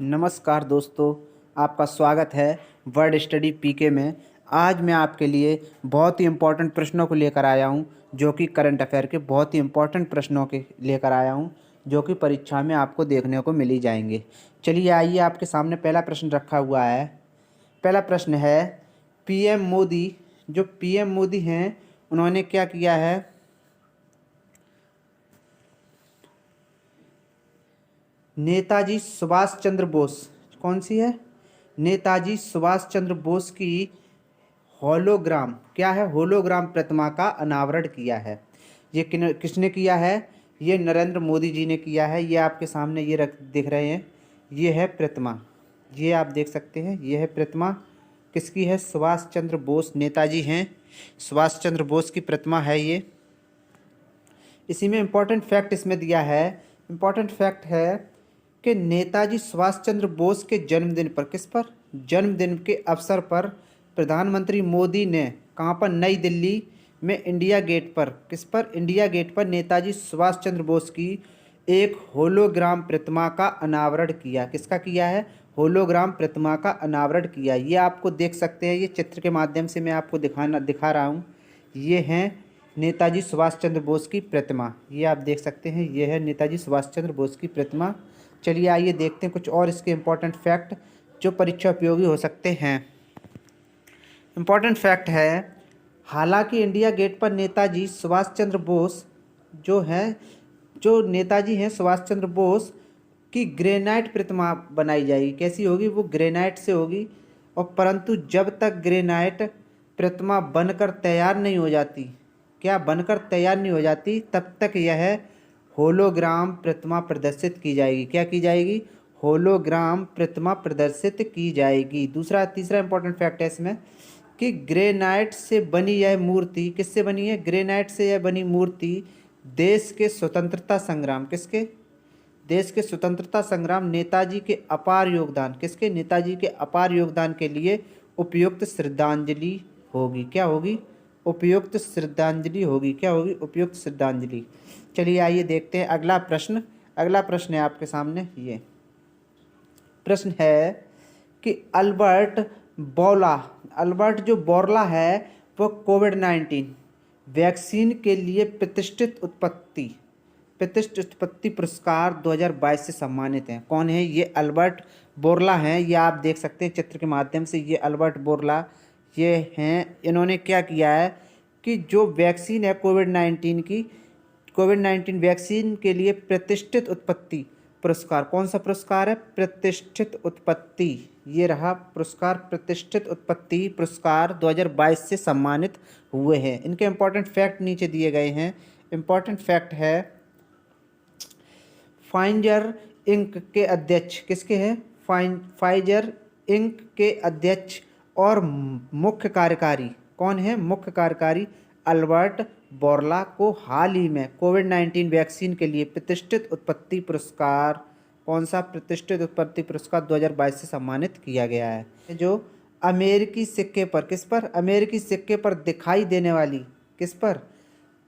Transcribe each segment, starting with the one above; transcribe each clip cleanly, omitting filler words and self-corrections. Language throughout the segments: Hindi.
नमस्कार दोस्तों, आपका स्वागत है वर्ड स्टडी पीके में। आज मैं आपके लिए बहुत ही इम्पोर्टेंट प्रश्नों को लेकर आया हूं, जो कि करंट अफेयर के बहुत ही इम्पोर्टेंट प्रश्नों के लेकर आया हूं, जो कि परीक्षा में आपको देखने को मिल ही जाएंगे। चलिए आइए, आपके सामने पहला प्रश्न रखा हुआ है। पहला प्रश्न है, पीएम मोदी, जो पीएम मोदी हैं उन्होंने क्या किया है? नेताजी सुभाष चंद्र बोस, कौन सी है? नेताजी सुभाष चंद्र बोस की होलोग्राम, क्या है? होलोग्राम प्रतिमा का अनावरण किया है। ये किसने किया है? ये नरेंद्र मोदी जी ने किया है। ये आपके सामने ये दिख रहे हैं, ये है प्रतिमा, ये आप देख सकते हैं। ये है प्रतिमा, किसकी है? सुभाष चंद्र बोस, नेताजी हैं, सुभाष चंद्र बोस की प्रतिमा है ये। इसी में इम्पोर्टेंट फैक्ट इसमें दिया है। इम्पोर्टेंट फैक्ट है कि नेताजी सुभाष चंद्र बोस के जन्मदिन पर, किस पर? जन्मदिन के अवसर पर प्रधानमंत्री मोदी ने कहाँ पर? नई दिल्ली में इंडिया गेट पर, किस पर? इंडिया गेट पर नेताजी सुभाष चंद्र बोस की एक होलोग्राम प्रतिमा का अनावरण किया। किसका किया है? होलोग्राम प्रतिमा का अनावरण किया। ये आपको देख सकते हैं, ये चित्र के माध्यम से मैं आपको दिखा रहा हूँ। ये हैं नेताजी सुभाष चंद्र बोस की प्रतिमा, ये आप देख सकते हैं। ये है नेताजी सुभाष चंद्र बोस की प्रतिमा। चलिए आइए देखते हैं कुछ और इसके इम्पोर्टेंट फैक्ट जो परीक्षा उपयोगी हो सकते हैं। इम्पोर्टेंट फैक्ट है, हालांकि इंडिया गेट पर नेताजी सुभाष चंद्र बोस जो नेताजी हैं सुभाष चंद्र बोस की ग्रेनाइट प्रतिमा बनाई जाएगी। कैसी होगी? वो ग्रेनाइट से होगी। और परंतु जब तक ग्रेनाइट प्रतिमा बनकर तैयार नहीं हो जाती, क्या बनकर तैयार नहीं हो जाती, तब तक यह होलोग्राम प्रतिमा प्रदर्शित की जाएगी। क्या की जाएगी? होलोग्राम प्रतिमा प्रदर्शित की जाएगी। तीसरा इंपॉर्टेंट फैक्ट है इसमें कि ग्रेनाइट से बनी यह मूर्ति, किससे बनी है? ग्रेनाइट से यह बनी मूर्ति देश के स्वतंत्रता संग्राम, किसके? देश के स्वतंत्रता संग्राम नेताजी के अपार योगदान, किसके? नेताजी के अपार योगदान के लिए उपयुक्त श्रद्धांजलि होगी। क्या होगी? उपयुक्त श्रद्धांजलि होगी। क्या होगी? उपयुक्त श्रद्धांजलि। चलिए आइए देखते हैं अगला प्रश्न। अगला प्रश्न है आपके सामने, ये प्रश्न है कि अल्बर्ट जो बोर्ला है वो कोविड-19 वैक्सीन के लिए प्रतिष्ठित उत्पत्ति पुरस्कार 2022 से सम्मानित हैं। कौन है ये? अल्बर्ट बोर्ला हैं। ये आप देख सकते हैं चित्र के माध्यम से। ये अल्बर्ट बोर्ला ये हैं। इन्होंने क्या किया है कि जो वैक्सीन है कोविड-19 वैक्सीन के लिए प्रतिष्ठित उत्पत्ति पुरस्कार, कौन सा पुरस्कार है? प्रतिष्ठित उत्पत्ति, ये रहा पुरस्कार, प्रतिष्ठित उत्पत्ति पुरस्कार 2022 से सम्मानित हुए हैं। इनके इम्पोर्टेंट फैक्ट नीचे दिए गए हैं। इम्पोर्टेंट फैक्ट है, फाइजर इंक के अध्यक्ष, किसके हैं? फाइजर इंक के अध्यक्ष और मुख्य कार्यकारी, कौन है? मुख्य कार्यकारी अल्बर्ट बोर्ला को हाल ही में कोविड-19 वैक्सीन के लिए प्रतिष्ठित उत्पत्ति पुरस्कार, कौन सा? प्रतिष्ठित उत्पत्ति पुरस्कार 2022 से सम्मानित किया गया है। जो अमेरिकी सिक्के पर, किस पर? अमेरिकी सिक्के पर दिखाई देने वाली, किस पर?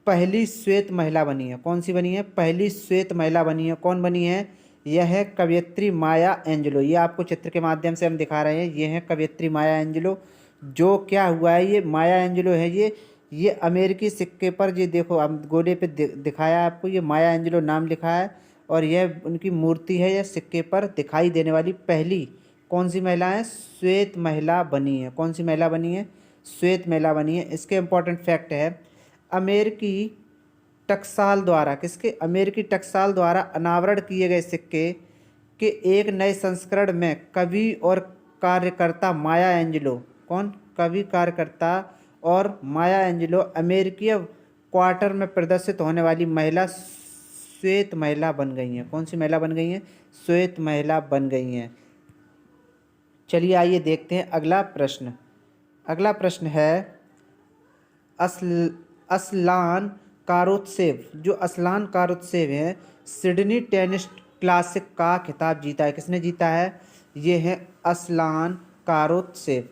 पहली श्वेत महिला बनी है। कौन सी बनी है? पहली श्वेत महिला बनी है। कौन बनी है? यह है कवयित्री माया एंजेलो। ये आपको चित्र के माध्यम से हम दिखा रहे हैं। ये है कवयित्री माया एंजेलो। जो क्या हुआ है, ये माया एंजेलो है। ये अमेरिकी सिक्के पर, ये देखो हम गोले पे दिखाया आपको, ये माया एंजेलो नाम लिखा है और यह उनकी मूर्ति है। यह सिक्के पर दिखाई देने वाली पहली कौन सी महिला है? श्वेत महिला बनी है। कौन सी महिला बनी है? श्वेत महिला बनी है। इसके इम्पोर्टेंट फैक्ट है, अमेरिकी टकसाल द्वारा, किसके? अमेरिकी टकसाल द्वारा अनावरण किए गए सिक्के के एक नए संस्करण में कवि और कार्यकर्ता माया एंजेलो, कौन? कवि, कार्यकर्ता और माया एंजेलो अमेरिकी क्वार्टर में प्रदर्शित होने वाली महिला श्वेत महिला बन गई हैं। कौन सी महिला बन गई हैं? श्वेत महिला बन गई हैं। चलिए आइए देखते हैं अगला प्रश्न। अगला प्रश्न है, असलान कारुत्सेव, जो असलान कारुत्सेव हैं, सिडनी टेनिस क्लासिक का खिताब जीता है। किसने जीता है? ये है असलान कारुत्सेव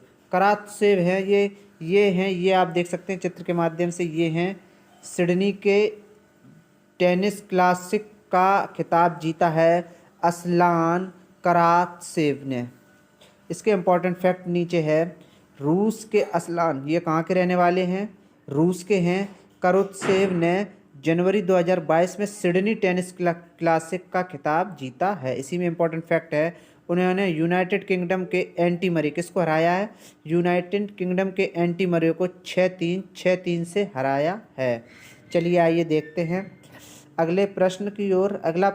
है। ये आप देख सकते हैं चित्र के माध्यम से। ये हैं सिडनी के टेनिस क्लासिक का खिताब जीता है असलान करातसेव ने। इसके इम्पोर्टेंट फैक्ट नीचे है। रूस के असलान, ये कहाँ के रहने वाले हैं? रूस के हैं। करातसेव ने जनवरी 2022 में सिडनी टेनिस क्लासिक का खिताब जीता है। इसी में इम्पोर्टेंट फैक्ट है, उन्होंने यूनाइटेड किंगडम के एंटी मरे, किसको हराया है? यूनाइटेड किंगडम के एंटी मरे को 6-3 से हराया है। चलिए आइए देखते हैं अगले प्रश्न की ओर। अगला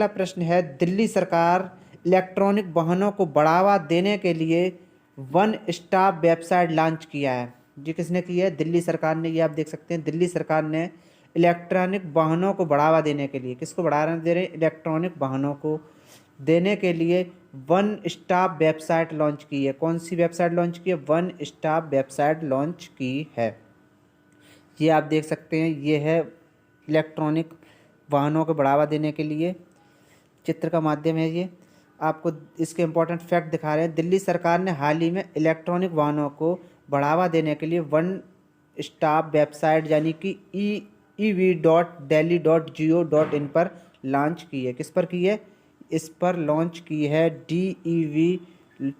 प्रश्न है दिल्ली सरकार इलेक्ट्रॉनिक वाहनों को बढ़ावा देने के लिए वन स्टॉप वेबसाइट लॉन्च किया है। जी किसने की है? दिल्ली सरकार ने। ये आप देख सकते हैं, दिल्ली सरकार ने इलेक्ट्रॉनिक वाहनों को बढ़ावा देने के लिए, किसको बढ़ावा दे रहे हैं? इलेक्ट्रॉनिक वाहनों को देने के लिए वन स्टॉप वेबसाइट लॉन्च की है। कौन सी वेबसाइट लॉन्च की है? वन स्टॉप वेबसाइट लॉन्च की है। ये आप देख सकते हैं, ये है इलेक्ट्रॉनिक वाहनों को बढ़ावा देने के लिए, चित्र का माध्यम है ये। आपको इसके इम्पोर्टेंट फैक्ट दिखा रहे हैं। दिल्ली सरकार ने हाल ही में इलेक्ट्रॉनिक वाहनों को बढ़ावा देने के लिए वन स्टॉप वेबसाइट यानी कि ev.delhi.go.in पर लॉन्च की है। किस पर की है? इस पर लॉन्च की है, DEV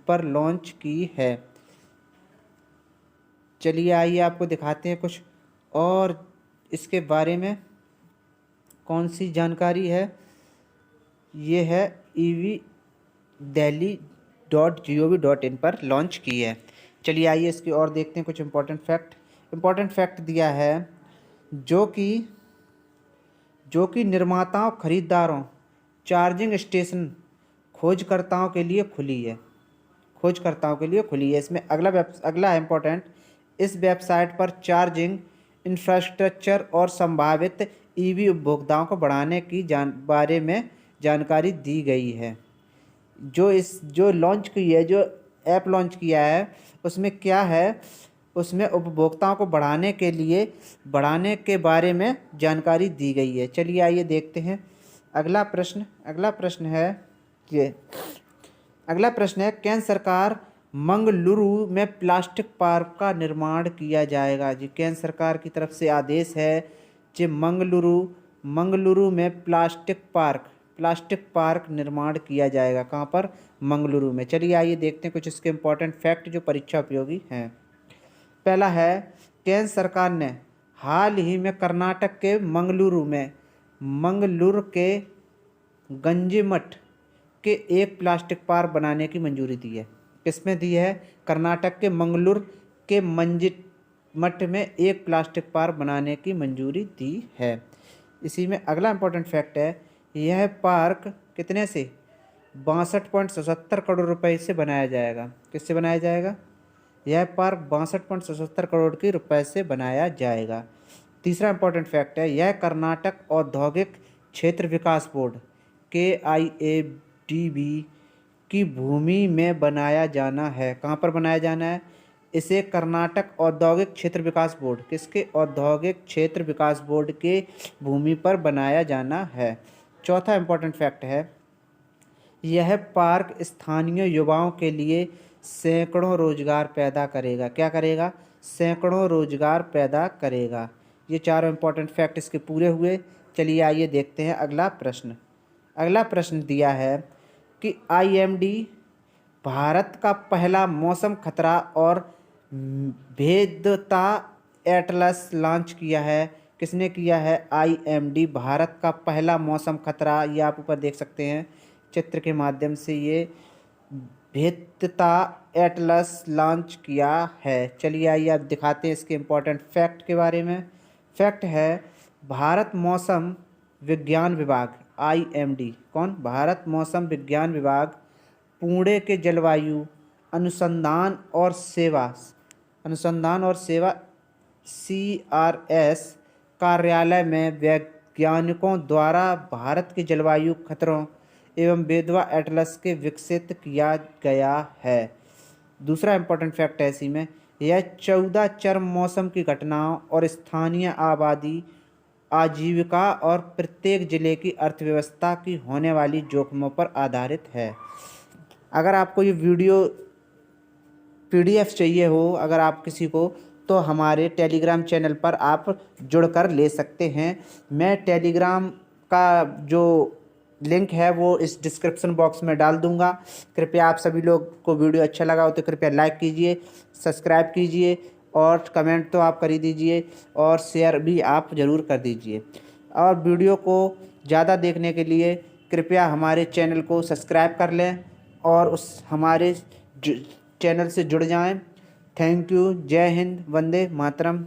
पर लॉन्च की है। चलिए आइए आपको दिखाते हैं कुछ और इसके बारे में कौन सी जानकारी है। ये है ev.delhi.gov.in पर लॉन्च की है। चलिए आइए इसकी और देखते हैं कुछ इम्पोर्टेंट फैक्ट दिया है जो कि निर्माताओं, खरीदारों, चार्जिंग स्टेशन खोजकर्ताओं के लिए खुली है। इसमें अगला इम्पोर्टेंट, इस वेबसाइट पर चार्जिंग इंफ्रास्ट्रक्चर और संभावित ईवी उपभोक्ताओं को बढ़ाने की बारे में जानकारी दी गई है। जो ऐप लॉन्च किया है उसमें क्या है? उसमें उपभोक्ताओं को बढ़ाने के बारे में जानकारी दी गई है। चलिए आइए देखते हैं अगला प्रश्न है केंद्र सरकार मंगलुरु में प्लास्टिक पार्क का निर्माण किया जाएगा। जी केंद्र सरकार की तरफ से आदेश है कि मंगलुरु में प्लास्टिक पार्क निर्माण किया जाएगा। कहाँ पर? मंगलुरु में। चलिए आइए देखते हैं कुछ इसके इम्पोर्टेंट फैक्ट जो परीक्षा उपयोगी हैं। पहला है, केंद्र सरकार ने हाल ही में कर्नाटक के मंगलुरु के गंजीमठ के एक प्लास्टिक पार्क बनाने की मंजूरी दी है। किसमें दी है? कर्नाटक के मंगलुरु के मंजीमठ में एक प्लास्टिक पार्क बनाने की मंजूरी दी है। इसी में अगला इम्पोर्टेंट फैक्ट है, यह पार्क कितने से? 62.77 करोड़ रुपए से बनाया जाएगा। किससे बनाया जाएगा? यह पार्क 62.77 करोड़ की रुपए से बनाया जाएगा। तीसरा इम्पोर्टेंट फैक्ट है, यह कर्नाटक औद्योगिक क्षेत्र विकास बोर्ड KIADB की भूमि में बनाया जाना है। कहाँ पर बनाया जाना है? इसे कर्नाटक औद्योगिक क्षेत्र विकास बोर्ड, किसके? औद्योगिक क्षेत्र विकास बोर्ड के भूमि पर बनाया जाना है। चौथा इम्पोर्टेंट फैक्ट है, यह पार्क स्थानीय युवाओं के लिए सैकड़ों रोजगार पैदा करेगा। क्या करेगा? सैकड़ों रोजगार पैदा करेगा। ये चारों इम्पोर्टेंट फैक्ट इसके पूरे हुए। चलिए आइए देखते हैं अगला प्रश्न दिया है कि IMD भारत का पहला मौसम खतरा और भेद्यता एटलस लॉन्च किया है। किसने किया है? IMD भारत का पहला मौसम खतरा, ये आप ऊपर देख सकते हैं चित्र के माध्यम से, ये भेद्यता एटलस लॉन्च किया है। चलिए आइए आप दिखाते हैं इसके इम्पोर्टेंट फैक्ट के बारे में। फैक्ट है, भारत मौसम विज्ञान विभाग IMD, कौन? भारत मौसम विज्ञान विभाग पुणे के जलवायु अनुसंधान और सेवा CRS कार्यालय में वैज्ञानिकों द्वारा भारत के जलवायु खतरों एवं भेद्यता एटलस के विकसित किया गया है। दूसरा इम्पोर्टेंट फैक्ट है इसी में, यह 14 चरम मौसम की घटनाओं और स्थानीय आबादी, आजीविका और प्रत्येक जिले की अर्थव्यवस्था की होने वाली जोखिमों पर आधारित है। अगर आपको ये वीडियो PDF चाहिए हो, अगर आप किसी को, तो हमारे टेलीग्राम चैनल पर आप जुड़कर ले सकते हैं। मैं टेलीग्राम का जो लिंक है वो इस डिस्क्रिप्शन बॉक्स में डाल दूंगा। कृपया आप सभी लोग को वीडियो अच्छा लगा हो तो कृपया लाइक कीजिए, सब्सक्राइब कीजिए और कमेंट तो आप कर ही दीजिए और शेयर भी आप ज़रूर कर दीजिए। और वीडियो को ज़्यादा देखने के लिए कृपया हमारे चैनल को सब्सक्राइब कर लें और उस हमारे चैनल से जुड़ जाएं। Thank you. जय हिंद, वंदे मातरम।